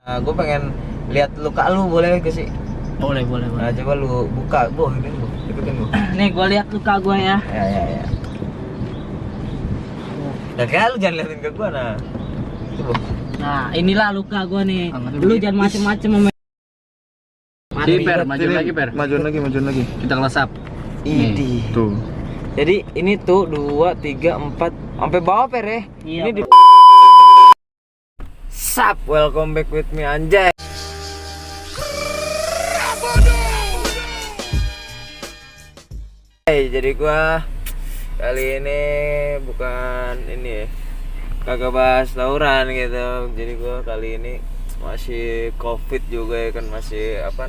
Nah, gue pengen lihat luka lu, boleh gak sih? Boleh. Nah, coba lu buka, deketin gua. Nih gua lihat luka gua ya. Ya. Nah, kayak lu jangan liatin ke gua, nah. Coba. Nah, inilah luka gua nih. Angkat Lu dulu. jangan macem-macem sama Mati, Per, majuin lagi, Per. Majuin lagi. Kita close up. Idi. Tuh. Jadi ini tuh 2, 3, 4 sampai bawah, Per ya. Iya, Ini di Sup, welcome back with me, anjay. Hey, jadi gua kali ini bukan ini ya, kagak bahas tawuran gitu. Jadi gua kali ini masih covid juga ya kan, masih apa,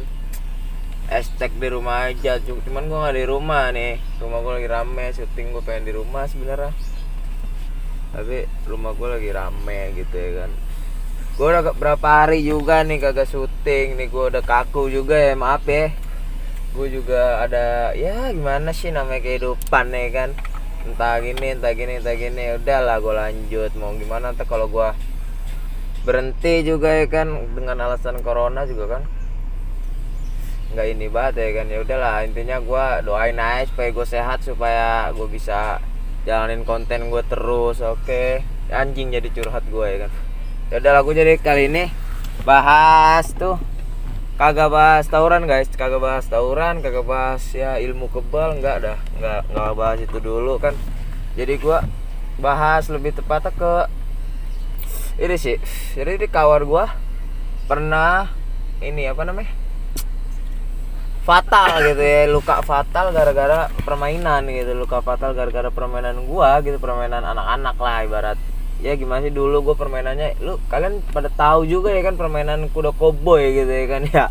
hashtag di rumah aja. Cuman gua nggak di rumah nih, rumah gua lagi rame, syuting gua pengen di rumah sebenarnya, tapi rumah gua lagi rame gitu ya kan. Gua udah berapa hari juga nih kagak syuting nih, gua udah kaku juga ya, maaf ya. Gue juga ada, ya gimana sih namanya kehidupan ya kan, entah gini udahlah gue lanjut, mau gimana. Ntar kalau gue berhenti juga ya kan dengan alasan corona juga kan nggak ini banget ya kan, ya udahlah. Intinya gue doain aja supaya gue sehat, supaya gue bisa jalanin konten gue terus. Oke. Anjing jadi curhat gue ya kan. Ya udahlah, gue jadi kali ini bahas tuh, kagak bahas tawuran guys, kagak bahas ya ilmu kebal, enggak bahas itu dulu kan. Jadi gua bahas lebih tepatnya ke ini sih. Jadi di kawan gua pernah ini apa namanya, fatal gitu ya, luka fatal gara-gara permainan gitu, luka fatal gara-gara permainan gua gitu, permainan anak-anak lah ibarat. Ya gimana sih dulu gue permainannya, lu kalian pada tahu juga ya kan, permainan kuda koboi gitu ya kan ya.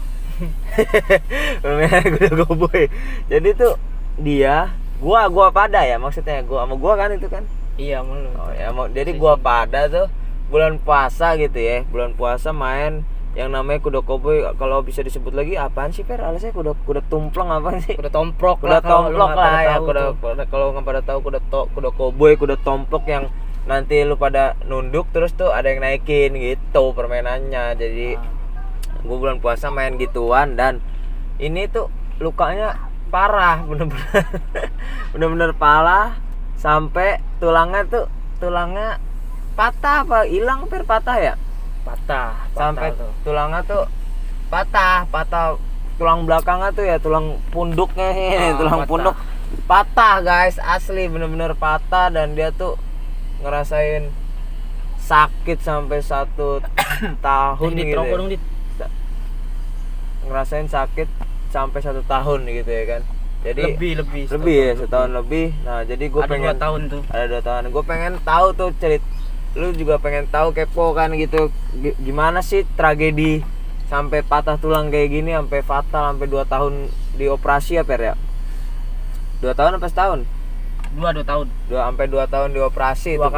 Permainan kuda koboi. Jadi tuh dia, gua pada ya, maksudnya gua sama gua kan itu kan. Iya, mulu. Oh ya, jadi gua pada tuh bulan puasa gitu ya. Bulan puasa main yang namanya kuda koboi. Kalau bisa disebut lagi apaan sih, Per? Alasnya kuda tumpleng apaan sih? Kuda tomprok Kuda tomplok lah ya, kuda. kalau nggak pada tahu kuda koboi, kuda tomplok yang nanti lu pada nunduk terus tuh ada yang naikin gitu permainannya. Jadi gue bulan puasa main gituan, dan ini tuh lukanya parah, bener-bener parah, sampai tulangnya patah apa hilang, Per? Patah ya, Patah sampai tuh. tulangnya tuh patah tulang belakangnya tuh ya, tulang punduknya tulang patah. punduk patah guys, asli bener-bener patah. Dan dia tuh ngerasain sakit sampai 1 tahun gitu ya. Ngerasain sakit sampai 1 tahun gitu ya kan. Jadi lebih ya, setahun lebih. Nah jadi gue pengen 2 tahun tuh. Ada 2 tahun. Gue pengen tahu tuh lu juga pengen tahu, kepo kan gitu, gimana sih tragedi sampai patah tulang kayak gini, sampai fatal, sampai 2 tahun dioperasi ya, Per ya? 2 tahun apa setahun? 2 tahun. Sampai 2 tahun dioperasi. 2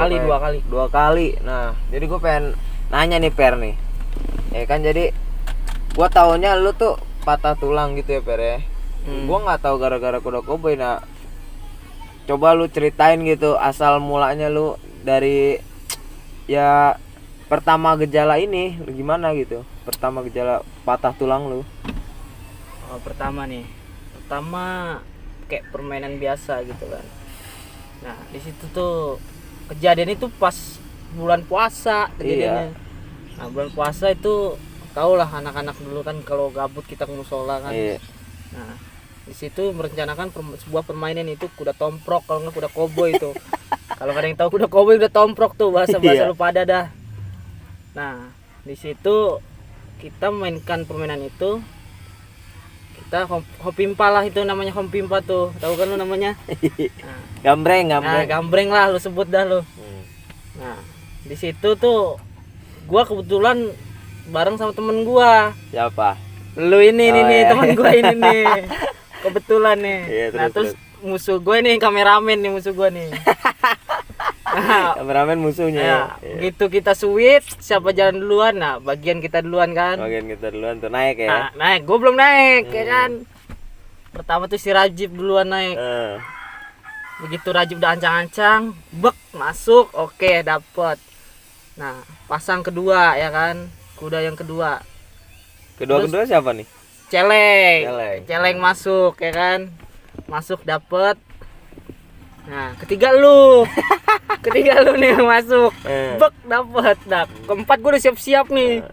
kali. Nah, jadi gue pengen nanya nih, Per nih. Ya kan, jadi gue taunya lu tuh patah tulang gitu ya, Per ya. Gue nggak tahu gara-gara kuda koboi. Nah, coba lu ceritain gitu asal mulanya lu dari ya pertama gejala ini gimana gitu. Pertama gejala patah tulang lu. Pertama kayak permainan biasa gitu kan. Nah, di situ tuh kejadian itu pas bulan puasa kejadiannya. Iya. Nah, bulan puasa itu tau lah anak-anak dulu kan kalau gabut kita ke musola kan. Iya. Nah, di situ merencanakan sebuah permainan itu kuda tomprok, kalau nggak kuda koboi itu. Kalau ada yang tahu kuda koboi, kuda tomprok tuh bahasa-bahasa Iya. lu pada dah. Nah, di situ kita mainkan permainan itu. Kita hompimpa lah, itu namanya hompimpa tuh. Tahu kan lu namanya? Nah, Gambreng. Nah, gambreng lah lu sebut dah lu. Nah, di situ tuh gua kebetulan bareng sama temen gua. Siapa? Lu ini iya. temen gua ini nih. Kebetulan nih. Iya, terus musuh gue nih, kameramen nih musuh gua nih. Nah, kameramen musuhnya. ya, gitu kita switch, siapa jalan duluan? Nah, bagian kita duluan kan. Bagian kita duluan tuh naik ya. Nah, naik, gua belum naik ya kan. Pertama tuh si Rajib duluan naik. Begitu Rajib udah ancang-ancang, bek masuk, oke dapet. Nah, pasang kedua ya kan. kuda yang kedua. Kedua siapa nih? Celeng masuk ya kan, masuk dapet. Nah ketiga lu nih yang masuk, bek dapet. Nah keempat gue udah siap-siap nih,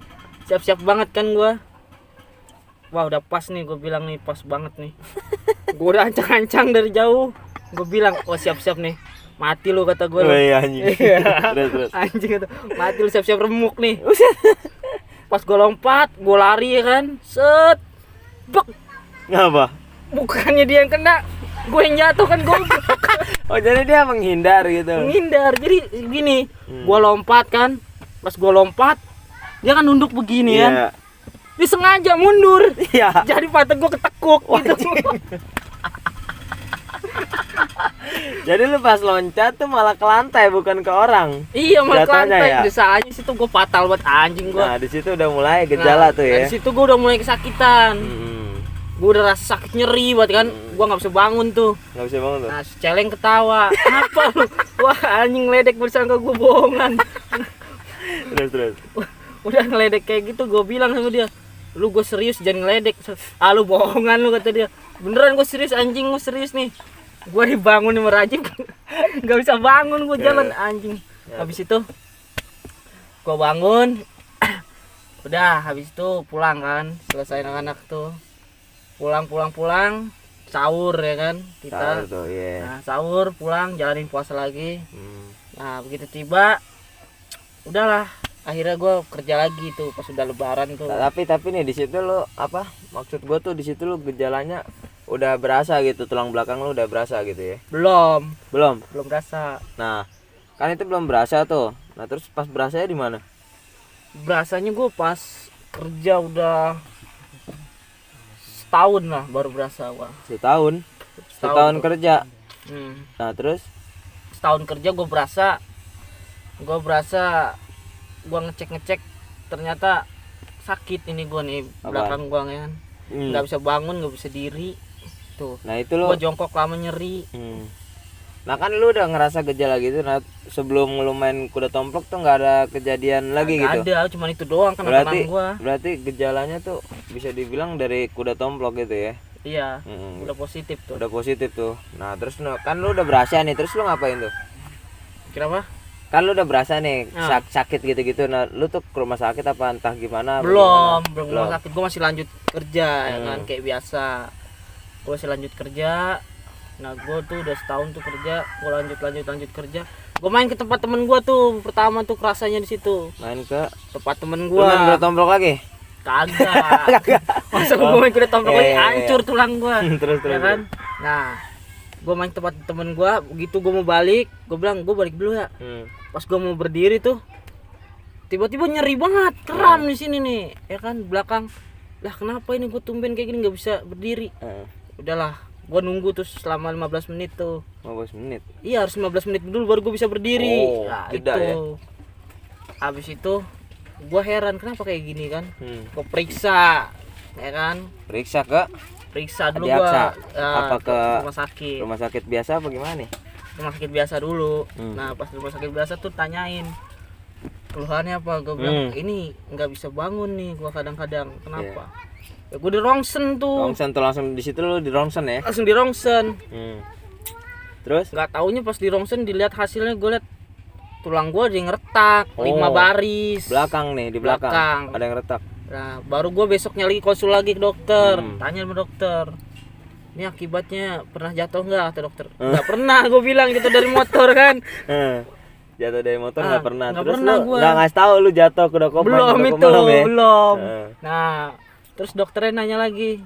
siap-siap banget kan gue. Wah udah pas nih, gue bilang nih pas banget nih. Gue udah ancang-ancang dari jauh, gue bilang oh siap-siap nih, mati lu kata gue. Iya anjing. Terus. Anjing kata, mati lu, siap-siap remuk nih. Pas gue lompat, gue lari ya kan, set, bek. Ngapa? Bukannya dia yang kena, gue yang jatuh kan, gue Oh jadi dia menghindar gitu. menghindar. Jadi gini, gue lompat kan, pas gue lompat, dia kan nunduk begini kan, Iya. dia sengaja mundur. Iya. Jadi patah gue ketekuk gitu. Jadi lu pas loncat tuh malah ke lantai bukan ke orang. Iya malah Jatuhnya lantai, ya? desanya situ gue fatal buat anjing gue. Nah di situ udah mulai gejala tuh ya. Di situ gue udah mulai kesakitan. Hmm. Gue udah rasa sakit nyeri buat kan, gue nggak bisa bangun tuh. Nggak bisa bangun tuh. Nah si Celeng ketawa, apa lu? Wah anjing ledek bersangka gue bohongan. Terus. Udah ngeledek kayak gitu, gue bilang sama dia, lu gue serius jangan ngeledek. Ah lu bohongan lu, kata dia. Beneran gue serius anjing, gue serius nih. Gue dibangun nih merajim, nggak bisa bangun, gue jalan anjing. Habis itu gue bangun, udah habis itu pulang kan, selesai anak-anak tuh pulang sahur ya kan kita. Sahur tuh, iya. Nah sahur pulang jalanin puasa lagi. Hmm. Nah begitu tiba, udahlah akhirnya gue kerja lagi tuh pas udah lebaran tuh. Tapi nih di situ lu apa? Maksud gua tuh di situ lu gejalanya udah berasa gitu, tulang belakang lu udah berasa gitu ya? Belum Belum. berasa. Nah, kan itu belum berasa tuh. Nah, terus pas berasanya di mana? Berasanya gue pas kerja udah setahun lah baru berasa gua. Setahun Setahun tuh. kerja. Nah, terus Setahun kerja gue berasa gue ngecek ternyata sakit ini gue nih. Apaan? Belakang gue kan nggak bisa bangun, nggak bisa diri tuh. Nah, itu lu Gue jongkok lama nyeri. Nah, kan lu udah ngerasa gejala gitu. Nah, sebelum lu main kuda tomplok tuh nggak ada kejadian lagi Nggak gitu. ada, cuman itu doang kan gue. Berarti gejalanya tuh bisa dibilang dari kuda tomplok gitu ya. Iya, Mm-mm. udah positif tuh. Udah positif tuh. Nah, terus kan lu udah berasa nih. Terus lu ngapain tuh? Kenapa? Kan lu udah berasa nih Nah. sakit gitu-gitu. Nah, lu tuh ke rumah sakit apa entah gimana? Belum bagaimana? rumah sakit. Gue masih lanjut kerja ya kan, Hmm. kayak biasa. Gue masih lanjut kerja. Nah, gue tuh udah setahun tuh kerja. Gue lanjut kerja. Gue main ke tempat temen gue tuh. Pertama tuh kerasanya di situ. Main ke Tempat temen lu main kuda gue. tomplok lagi? Kagak. Masa gue main kuda tomplok lagi, Iya. hancur tulang gue. Terus. Ya kan? Nah, gue main tempat temen gue. Begitu gue mau balik, gue bilang gue balik dulu ya. Pas gue mau berdiri tuh, tiba-tiba nyeri banget, kram di sini nih, ya kan belakang. Lah kenapa ini gue tumben kayak gini nggak bisa berdiri? Udahlah, gue nunggu tuh selama 15 menit tuh. 15 menit. Iya harus 15 menit dulu baru gue bisa berdiri. Oh, Nah, jeda itu. ya? Habis itu gue heran kenapa kayak gini kan? Hmm. Gue periksa, ya kan? Periksa ke Periksa dulu Adiaksa? gue. Apa ke rumah sakit? rumah sakit biasa apa gimana nih? Rumah sakit biasa dulu. Hmm. Nah pas di rumah sakit biasa tuh tanyain keluhannya apa, gue bilang ini nggak bisa bangun nih gue kadang-kadang, kenapa? Ya gue di rongsen tuh. Rongsen tuh langsung di situ lu di rongsen ya? Langsung di rongsen. Terus? Nggak taunya pas di rongsen dilihat hasilnya, gue lihat tulang gue ada yang retak, 5 Oh, baris. Belakang nih, di belakang. Belakang. Ada yang retak. Nah baru gue besoknya lagi konsul lagi ke dokter. Hmm. Tanya sama dokter, ini akibatnya pernah jatuh nggak, kata dokter. Nggak pernah, gue bilang gitu, dari motor kan. Jatuh dari motor nggak pernah. nggak Terus pernah lu gua. nggak ngasih tahu lu jatuh kuda kopong? Belum kuda itu, kopong ya? belum. Heeh. Nah, terus dokternya nanya lagi,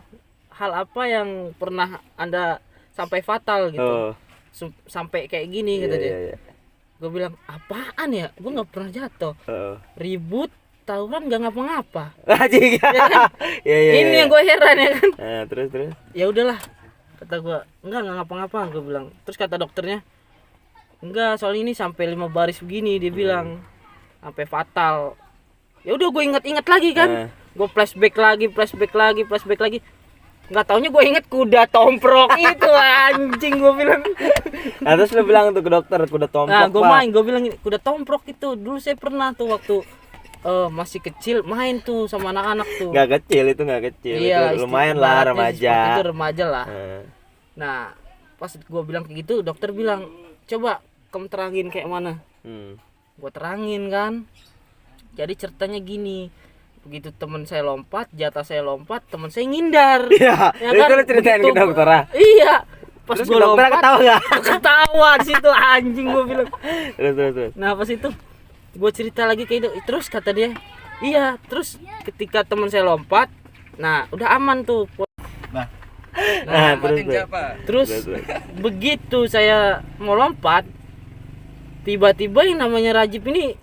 hal apa yang pernah Anda sampai fatal gitu? Oh. Sampai kayak gini kata dia. Iya. Gue bilang, apaan ya? Gue nggak pernah jatuh. Heeh. Ribut, tawuran nggak ngapa-ngapa. Anjing. Ya kan? Iya. Ini yang gue heran ya kan. Nah, terus. Ya udahlah, kata gue, nggak ngapa-ngapa. Gue bilang. Terus kata dokternya, enggak, soal ini sampai 5 baris begini, dia bilang sampai fatal. Ya udah gue ingat-ingat lagi kan. Gue flashback lagi. Nggak taunya gue inget kuda tomprok itu anjing, gue bilang. Nah, terus lu bilang tuh ke dokter kuda tomplok. Nah, gue Pak. bilang kuda tomprok itu dulu saya pernah tuh waktu masih kecil main tuh sama anak-anak tuh. Nggak kecil itu, nggak kecil. Iya, Itu lumayan lah remaja. Itu remaja lah. Heeh. Nah, pas gue bilang kayak gitu, dokter bilang, coba kamu terangin kayak mana. Gue terangin kan. Jadi ceritanya gini, begitu teman saya lompat, jatah saya lompat, teman saya ngindar. Iya, Ya itu kan? lu ceritain ke Begitu dokter ah. Iya. Pas Terus gue dokter lompat, ketawa nggak? ketawa di situ anjing gue bilang. Terus. Nah, pas itu gue cerita lagi kayak itu, terus kata dia, iya, terus ketika teman saya lompat, nah udah aman tuh. Nah, Terus begitu saya mau lompat, tiba-tiba yang namanya Rajib ini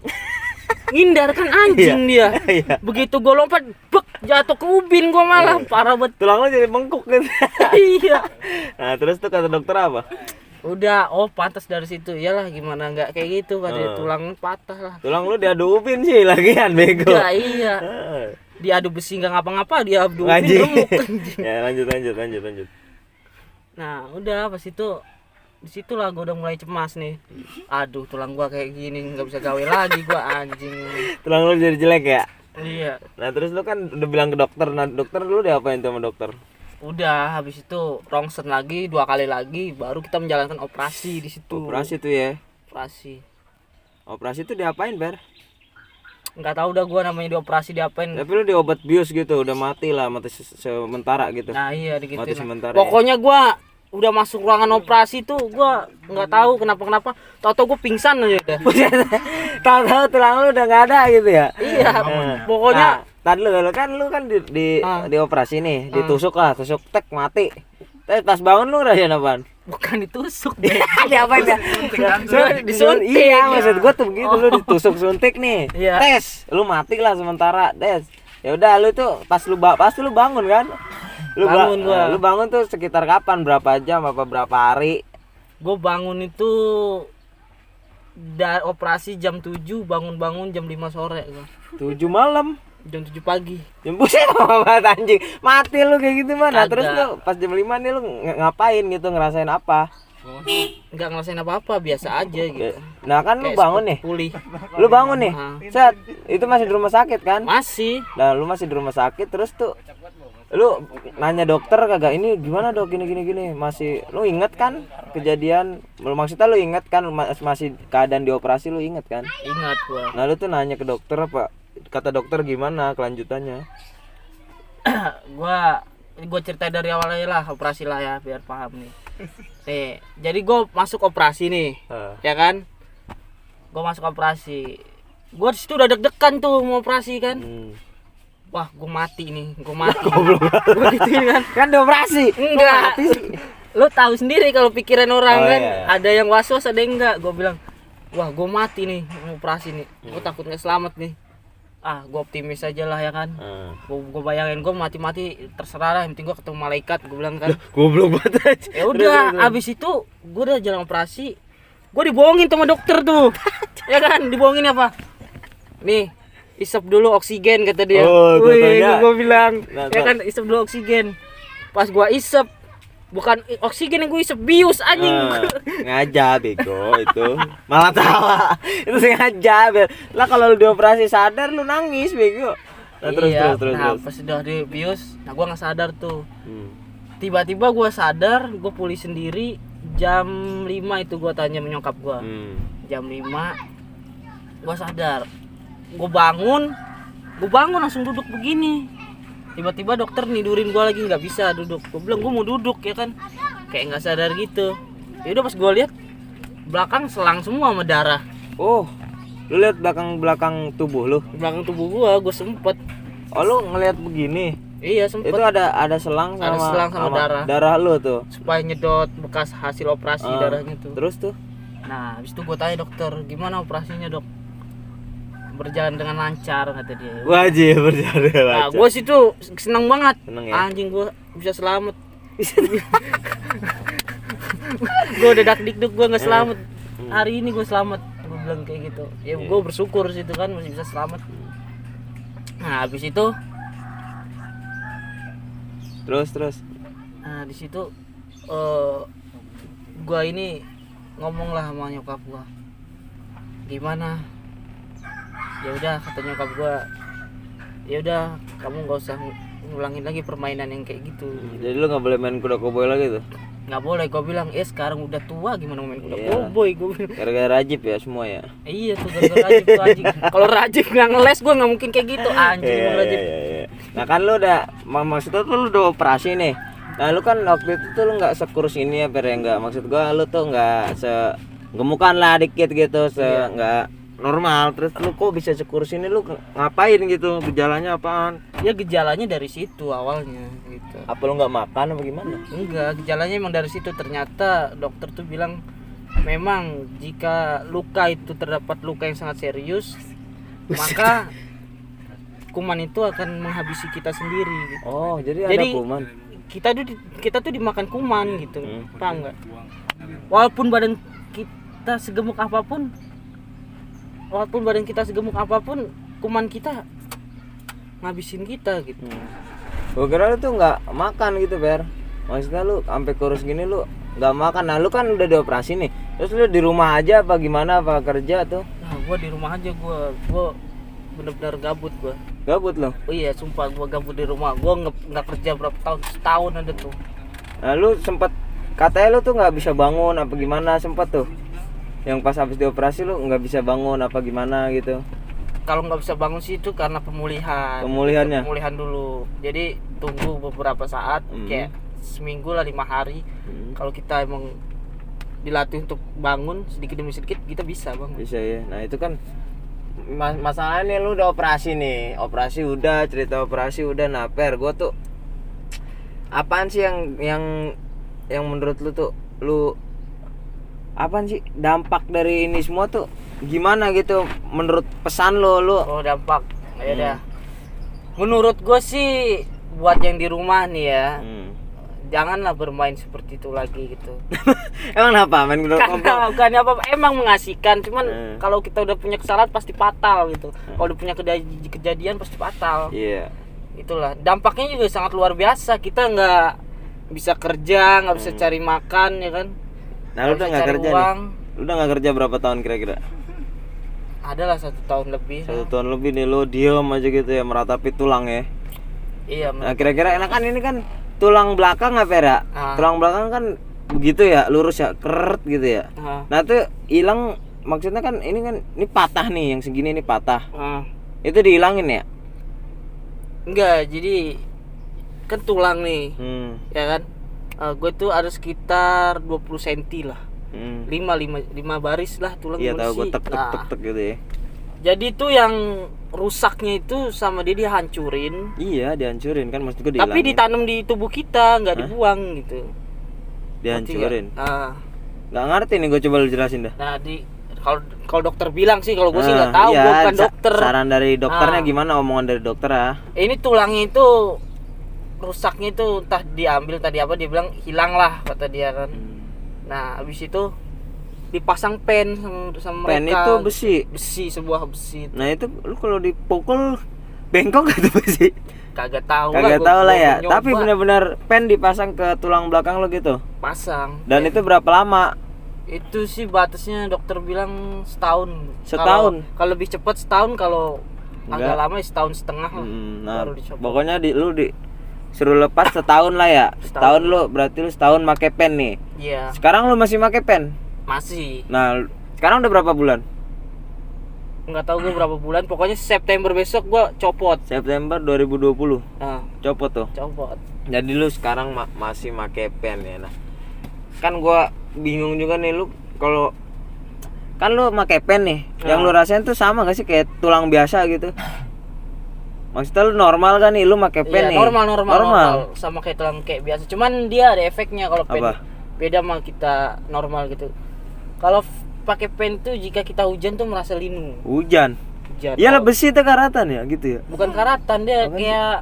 ngindar kan anjing dia. Iya. Begitu gue lompat, bek, jatuh ke ubin gue malah parah banget. Tulang lu jadi bengkok gitu. Iya. Nah, terus tuh kata dokter apa? Udah, pantas dari situ. Iyalah gimana nggak kayak gitu kan tulang patah lah. Tulang lu diadu upin sih lagian bego. Ya, iya. Diadu besi nggak ngapa-ngapa, diadu ubin Anjing. remuk anjing. Ya, lanjut. Nah, udah pas itu disitulah gue udah mulai cemas nih. Aduh, tulang gua kayak gini nggak bisa gawe lagi gua anjing. Tulang lu jadi jelek ya? Iya. Nah, terus lu kan udah bilang ke dokter. Nah, dokter lu diapain tuh sama dokter? Udah, habis itu rongsen lagi 2 kali lagi baru kita menjalankan operasi di situ. Operasi tuh ya. Operasi tuh diapain, Ber? Nggak tahu udah gua namanya dioperasi diapain. Tapi lu diobat bius gitu, udah mati lah, mati sementara gitu. Nah, iya digituin. Mati lah. sementara. Pokoknya gua udah masuk ruangan operasi tuh gua nggak tahu kenapa tahu-tahu gua pingsan aja udah. Tahu-tahu tulang lu udah nggak ada gitu ya? Iya, pokoknya tadi lu kan di operasi nih, ditusuk tek mati. Terus pas bangun lu ngerasain apaan? bukan ditusuk deh. Diapain ya? Disuntik. Iya, maksud gua tuh begitu, lu ditusuk suntik nih. Iya. Tes, lu mati lah sementara, Des. Ya udah lu tuh pasti lu bangun kan? Bangun gua. Lu bangun tuh sekitar kapan? Berapa jam apa berapa hari? Gue bangun itu operasi jam 7, bangun jam 5 sore gua. 7 malam. Jam 7 pagi. Jam buset apa anjing. Mati lu kayak gitu mana? Kagak. Terus lu pas jam 5 nih lu ngapain gitu, ngerasain apa? Enggak ngerasain apa-apa, biasa aja gitu. Nah kan lu Kayak bangun nih. pulih. Lu bangun nih. Set, itu masih di rumah sakit kan? Masih. Nah, lu masih di rumah sakit terus tuh lu nanya dokter kagak, ini gimana dok, gini masih lu inget kan kejadian, maksudnya lu inget kan masih keadaan di operasi, lu inget kan? Ingat gua. Nah lu tuh nanya ke dokter apa, kata dokter gimana kelanjutannya? gua cerita dari awal aja lah, operasi lah ya biar paham nih. Nih, jadi gua masuk operasi nih. Ya kan? Gua masuk operasi. Gua di situ udah deg-degan tuh mau operasi kan. Wah, gue mati. Goblok. Gue gituin kan. Kan dioperasi. Enggak. Lu tahu sendiri kalau pikiran orang kan, iya. ada yang was-was, ada yang enggak. Gue bilang, wah, gue mati nih, mau operasi nih. Gue takut nggak selamat nih. Gue optimis aja lah ya kan. Gue bayangin gue mati-mati terserah lah, yang penting gue ketemu malaikat, gue bilang kan. Goblok banget. Ya udah, abis itu gue udah jalan operasi. Gue dibohongin sama dokter tuh. Ya kan, dibohongin apa? Nih, isep dulu oksigen kata dia. Gue bilang, ya kan isep dulu oksigen. Pas gua isep, bukan oksigen yang gue isep, bius anjing. Ngaja bego itu. Malah tawa. Itu sengaja. Lah kalau lu dioperasi sadar lu nangis bego. Nah, terus. Pas udah di bius, nah gua nggak sadar tuh. Tiba-tiba gua sadar, gua pulih sendiri jam 5 itu gua tanya menyokap gua. Jam 5 gua sadar. Gue bangun langsung duduk begini. Tiba-tiba dokter nidurin gue lagi, nggak bisa duduk. Gue bilang gue mau duduk ya kan, kayak nggak sadar gitu. Ya udah pas gue lihat belakang selang semua sama darah. Oh, lu lihat belakang tubuh lu? Belakang tubuh gue sempet. Oh, lu ngelihat begini? Iya sempet. Itu ada selang sama darah. Darah lu tuh. Supaya nyedot bekas hasil operasi darahnya tuh. Terus tuh? Nah, habis itu gue tanya dokter, gimana operasinya dok? Berjalan dengan lancar kata dia. Wajib berjalan dengan lancar. Nah, gue situ seneng banget. Seneng ya? Anjing gue bisa selamat. Gue udah dak-dikduk gue nggak selamat. Hari ini gue selamat. Gue bilang kayak gitu. Ya gue bersyukur situ kan masih bisa selamat. Nah habis itu. Terus. Nah di situ gue ini ngomong lah sama nyokap gue. Gimana? Ya udah kata nyokap gua, ya udah kamu nggak usah ngulangin lagi permainan yang kayak gitu. Jadi lu nggak boleh main kuda koboi lagi tuh? Nggak boleh, gua bilang sekarang udah tua gimana mau main kuda Iya. koboi, gua bilang. Gara-gara Rajib ya semua ya. Iya tuh gara-gara Rajib tuh anjing. Kalau Rajib nggak ngeles gua nggak mungkin kayak gitu anjing. Iya, Rajib. iya. Nah kan lu udah maksudnya tuh lu udah operasi nih. Nah lu kan waktu itu tuh lu nggak sekurus ini ya Per ya, nggak, maksud gua lu tuh nggak gemukan lah dikit gitu, nggak normal. Terus lu kok bisa sekurus ini, lu ngapain gitu, gejalanya apaan? Ya gejalanya dari situ awalnya gitu. Apa lu nggak makan apa gimana? Enggak, gejalanya emang dari situ. Ternyata dokter tuh bilang memang jika luka itu terdapat luka yang sangat serius, maka kuman itu akan menghabisi kita sendiri gitu. Oh, jadi ada Jadi kuman. kita tuh dimakan kuman gitu. Paham nggak? Walaupun badan kita segemuk apapun, kuman kita ngabisin kita gitu. Gua kira lu tuh nggak makan gitu Per. Maksudnya lu sampai kurus gini lu nggak makan. Nah lu kan udah dioperasi nih. Terus lu di rumah aja apa gimana, apa kerja tuh? Nah, gua di rumah aja, gua bener-bener gabut gua. Gabut lo. Oh iya, sumpah gua gabut di rumah. Gua nggak kerja berapa tahun, setahun ada tuh. Nah lu sempet katanya lu tuh nggak bisa bangun apa gimana, sempet tuh yang pas habis dioperasi lu nggak bisa bangun apa gimana gitu. Kalau nggak bisa bangun sih itu karena pemulihan. Pemulihannya? Pemulihan dulu. Jadi tunggu beberapa saat, kayak seminggu lah, 5 hari. Kalau kita emang dilatih untuk bangun sedikit demi sedikit, kita bisa bangun. Bisa ya. Nah itu kan masalahnya lu udah operasi nih, operasi udah, cerita operasi udah. Nah Per, gua tuh apaan sih yang menurut lu tuh, lu apaan sih dampak dari ini semua tuh gimana gitu menurut pesan lu? Oh dampak, ya udah. Menurut gue sih buat yang di rumah nih ya, janganlah bermain seperti itu lagi gitu. Emang apa main kuda Karena bukan apa, emang mengasihkan, cuman kalau kita udah punya kesalahan pasti fatal gitu. Kalau udah punya kejadian pasti fatal. Iya. Itulah dampaknya juga sangat luar biasa. Kita nggak bisa kerja, nggak bisa cari makan ya kan. Nah lu udah nggak kerja uang. Nih? Lu udah nggak kerja berapa tahun kira-kira? Adalah 1 tahun lebih. 1 tahun lebih nih lu diem aja gitu ya, meratapi tulang ya. Iya. Nah kira-kira enak kan ini kan tulang belakang nggak Pera? Tulang belakang kan begitu ya, lurus ya, keret gitu ya. Nah tuh hilang, maksudnya kan ini patah nih, yang segini ini patah. Itu dihilangin ya? Enggak, jadi kan tulang nih, ya kan. Gue tuh ada sekitar 20 cm lah. 5 baris lah tulang. Iya tahu, gue tek gitu ya. Jadi tuh yang rusaknya itu sama dia dihancurin. Iya dihancurin kan, maksud gue dihilangin. Tapi ditanam di tubuh kita, nggak dibuang gitu. Dihancurin. Nggak ngerti nih, gue coba lu jelasin dah. Nah kalau dokter bilang sih, kalau gue sih nggak tahu, gue bukan dokter. Saran dari dokternya gimana, omongan dari dokter ah? Ini tulangnya itu rusaknya itu entah diambil tadi apa, dia bilang hilang lah kata dia kan. Nah habis itu dipasang pen sama mereka. Pen itu besi, sebuah besi. Nah itu lu kalau dipukul bengkok gitu besi? Kagak tahu lah ya. Tapi benar-benar pen dipasang ke tulang belakang lo gitu? Pasang. Dan itu berapa lama? Itu sih batasnya dokter bilang setahun. Kalau lebih cepat setahun, kalau agak lama setahun setengah lah. Nah pokoknya lu suruh lepas setahun lah ya. Setahun lu, berarti lu setahun pakai pen nih. Iya. Sekarang lu masih pakai pen? Masih. Nah sekarang udah berapa bulan? Nggak tahu gue berapa bulan, pokoknya September besok gue copot. September 2020. Copot tuh. Copot. Jadi lu sekarang masih pakai pen ya. Nah kan gua bingung juga nih, lu kalau kan lu pakai pen nih, yang lu rasain tuh sama gak sih kayak tulang biasa gitu? Maksudnya lu normal kan nih, lu pakai pen nih? Normal. Sama kayak tulang kayak biasa. Cuman dia ada efeknya kalau pen. Apa? Beda sama kita normal gitu. Kalau pakai pen tuh jika kita hujan tuh merasa linu. Hujan. Iyalah besi itu karatan ya gitu ya. Bukan karatan, dia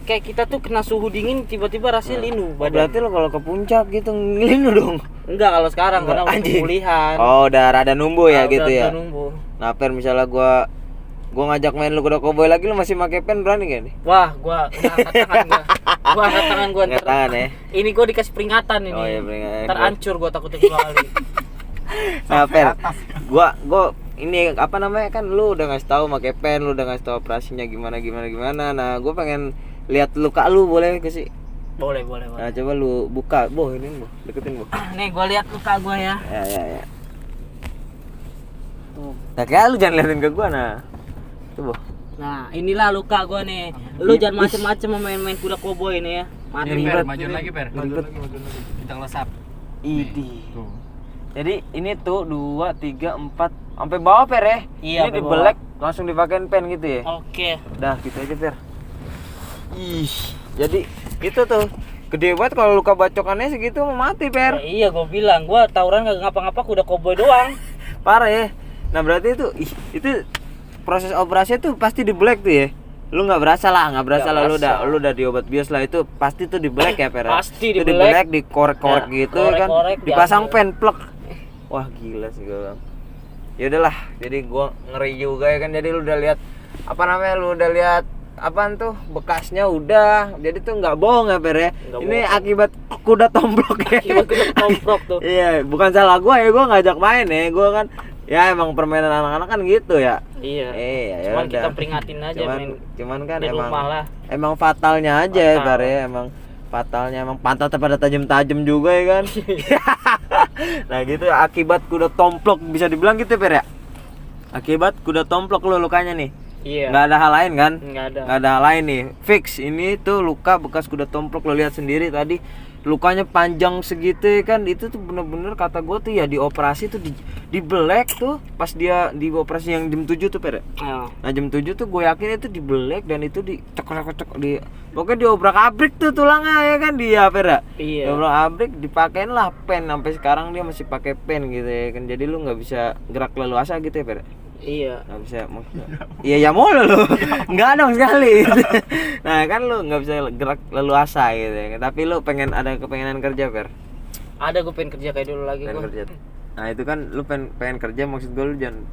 kayak kita tuh kena suhu dingin tiba-tiba rasanya linu badan. Berarti lo kalau ke puncak gitu linu dong. Enggak kalau sekarang karena pemulihan. Oh, udah rada numbuh ya gitu ya. Numbuh. Nah, Per misalnya gua ngajak main lu kuda koboi lagi, lu masih pakai pen, berani gak nih? Wah, gua angkat tangan gua. Angkat tangan ya. Ini gua dikasih peringatan ini. Oh iya, peringatan. Ntar hancur gua takutnya kembali. Nah, Per, gua ini apa namanya kan lu udah ngasih tahu pakai pen, lu udah ngasih tahu operasinya gimana. Nah, gue pengen lihat luka lu, boleh gak sih? Boleh. Nah, coba lu buka, ini deketin, Nih gua lihat luka gua ya. Ya. Nah, kayak lu jangan liatin ke gua, nah. Tuh, Nah, inilah luka gua nih. Lu jangan macem-macem main-main kuda koboi ini ya. Mati. Ini Per, majuin lagi Per. Kita ngelesap. Idi. Jadi ini tuh 2, 3, 4 sampai bawah Per ya. Iya, ini dibelek langsung dipakein pen gitu ya. Oke. Udah gitu aja Per. Ih, jadi itu tuh gede banget kalau luka bacokannya segitu mau mati Per. Iya, gua bilang gua tawuran kagak ngapa-ngapa kuda koboi doang. Parah ya. Nah berarti itu proses operasi tuh pasti dibelek tuh ya. Lu nggak berasa lah lu udah di obat bios lah, itu pasti tuh dibelek ya Per. Pasti itu dibelek, dikorek-korek ya, gitu kan, korek-korek, dipasang diambil. pen plek. Wah gila sih gue bang. Ya udahlah, jadi gua ngeri juga ya kan. Jadi lu udah lihat apaan tuh bekasnya udah, jadi tuh nggak bohong ya Per ya. Ini akibat kuda tomplok ya. Akibat kuda tomplok tuh. Iya, bukan salah gua ya, gua ngajak main ya, gua kan ya emang permainan anak-anak kan gitu ya. Iya. Ya Cuman udah. kita peringatin aja Cuman kan di rumah lah. emang fatalnya aja ya Per ya, emang fatalnya emang pantatnya pada tajam-tajam juga ya kan. Nah gitu akibat kuda tomplok, bisa dibilang gitu Per ya. Akibat kuda tomplok lu lukanya nih. Iya. Nggak ada hal lain kan? Nggak ada hal lain nih. Fix ini tuh luka bekas kuda tomplok, lo lihat sendiri tadi lukanya panjang segitu ya kan. Itu tuh bener-bener kata gue tuh ya dioperasi tuh dibelek tuh pas dia di operasi yang jam 7 tuh Per. Nah jam 7 tuh gue yakin itu dibelek dan itu dicekok pokoknya diobrak-abrik tuh tulangnya ya kan dia Per. Iya. Diobrak-abrik dipakein lah pen, sampai sekarang dia masih pakai pen gitu ya kan. Jadi lu nggak bisa gerak leluasa gitu ya Per. Iya. Nggak bisa, iya ya mau lu nggak dong sekali. Nah kan lu nggak bisa gerak leluasa gitu ya. Tapi lu ada kepengenan kerja Per? Ada, gue pengen kerja kayak dulu lagi Pengen gua. kerja. Nah itu kan lu pengen kerja, maksud gue lu jangan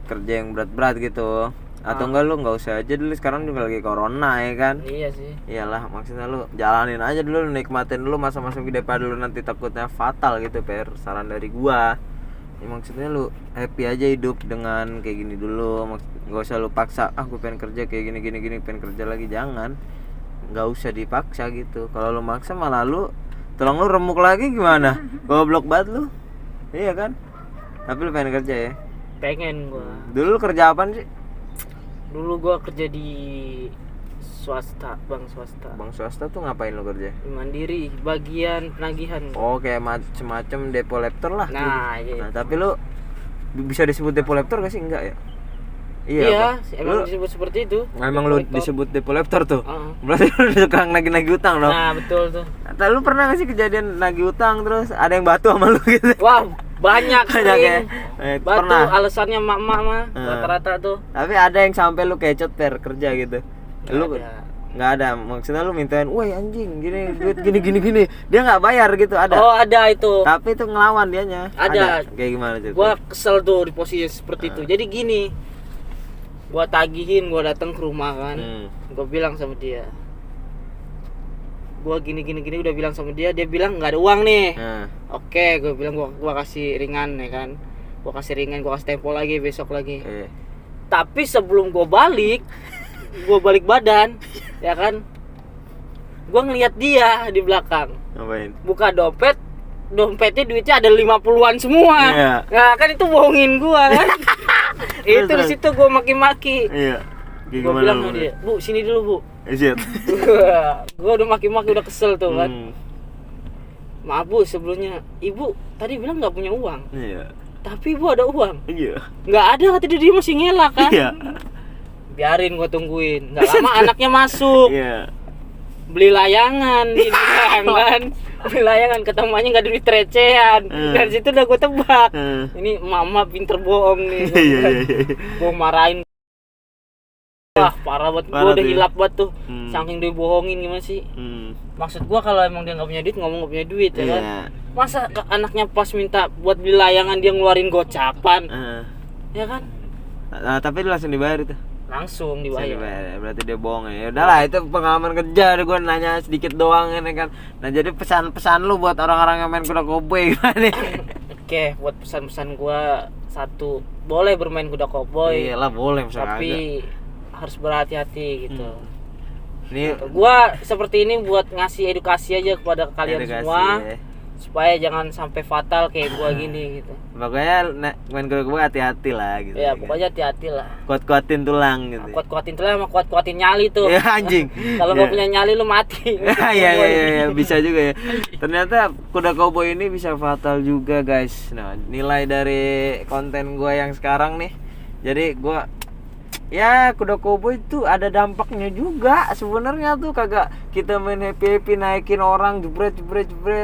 kerja yang berat-berat gitu. Atau enggak lu nggak usah aja dulu, sekarang juga lagi corona ya kan. Iya sih. Iyalah, maksudnya lu jalanin aja dulu, lu nikmatin dulu masa-masa daripada dulu nanti takutnya fatal gitu Per. Saran dari gua ya, maksudnya lu happy aja hidup dengan kayak gini dulu. Nggak usah lu paksa, gue pengen kerja kayak gini pengen kerja lagi, jangan. Nggak usah dipaksa gitu. Kalau lu maksa malah lu tulang lu remuk lagi gimana? Goblok banget lu. Iya kan? Tapi lu pengen kerja ya? Pengen gua. Dulu lu kerja apaan sih? Dulu gua kerja di bank swasta Tuh ngapain lu kerja? di Mandiri, bagian penagihan. Oh, kayak semacam depo laptor lah. Nah, iya. Nah, tapi lu bisa disebut depo laptor gak sih? Enggak ya? Iya, apa? emang Lu disebut seperti itu. emang lu disebut depo laptor tuh? Uh-uh. Berarti lu tukang nagih-nagih utang dong? Nah, betul tuh. Atau lu pernah gak sih kejadian nagih utang terus ada yang batu sama lu gitu? Wah, banyak ya? sering. Batu Pernah. alasannya mak-mak mah rata-rata tuh. Tapi ada yang sampai lu kecot Per kerja gitu? Nggak ada. Maksudnya lu mintain, woi anjing gini duit gini, dia nggak bayar gitu, ada? Oh, ada itu. Tapi itu ngelawan dianya. Ada. Kayak gimana tuh? Gua kesel tuh di posisi seperti itu. Jadi gini, gua tagihin, gua datang ke rumah kan. Gua bilang sama dia, gua gini udah bilang sama dia bilang nggak ada uang nih. Oke, gua bilang gua kasih ringan ya kan. Gua kasih tempo lagi, besok lagi. Tapi sebelum gua balik badan ya kan, gua ngeliat dia di belakang. Ngapain? Buka dompetnya duitnya ada 50-an semua. Iya. Nah kan itu bohongin gua kan. Itu di situ gua maki-maki. Iya. Gua bilang sama dia, "Bu, sini dulu, Bu." Shit. Gua udah maki-maki, udah kesel tuh kan. Maaf Bu, sebelumnya Ibu tadi bilang nggak punya uang. Iya. Tapi Ibu ada uang. Iya. Nggak ada, kata dia masih ngelak kan. Iya. Biarin gua tungguin. Nggak lama anaknya masuk. Iya. Beli layangan di kan. Beli layangan, ketemuannya nggak duit recehan. Dari situ udah gue tebak. Ini mama pinter bohong nih. Iya. Gue marahin. Wah parah banget, gue udah hilap banget tuh. Saking dia bohongin gimana sih? Maksud gue kalau emang dia nggak punya duit, ngomong nggak punya duit ya kan. Masa anaknya pas minta buat beli layangan dia ngeluarin gocapan, ya kan? Nah, tapi lu langsung dibayar itu? Langsung dibayar. Berarti dia bohong ya. Udahlah, itu pengalaman kerja, gue nanya sedikit doang ini kan. Nah jadi pesan-pesan lu buat orang-orang yang main kuda koboi gimana nih? Oke, buat pesan-pesan gua satu boleh bermain kuda koboi, Iyalah boleh misalnya tapi harus berhati-hati gitu. ini Gua seperti ini buat ngasih edukasi aja kepada kalian edukasi, semua ya. supaya jangan sampai fatal kayak gua gini gitu. Pokoknya main kuda koboi hati-hati lah gitu. Ya pokoknya hati-hati lah. Kuat-kuatin tulang gitu. Kuat-kuatin tulang sama kuat-kuatin nyali tuh. Ya anjing. Kalau nggak punya nyali lu mati. Iya bisa juga ya. Ternyata kuda koboi ini bisa fatal juga guys. Nah, nilai dari konten gua yang sekarang nih. Jadi gua ya kuda koboi itu ada dampaknya juga sebenarnya tuh, kagak kita main happy naikin orang jebret.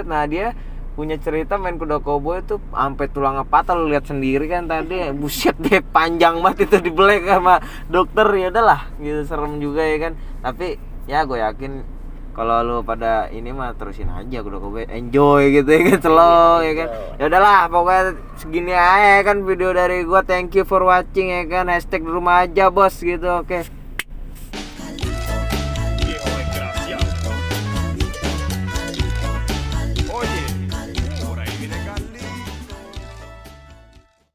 Nah dia punya cerita main kuda koboi itu sampai tulangnya patah, lu lihat sendiri kan tadi, buset deh panjang banget itu dibelek sama dokter. Ya udahlah gitu, serem juga ya kan, tapi ya gue yakin kalau lu pada ini mah terusin aja kuda koboi, enjoy gitu ya kan, slow ya kan. Ya udahlah pokoknya segini aja ya kan video dari gua. Thank you for watching ya kan, hashtag di rumah aja bos gitu. Oke.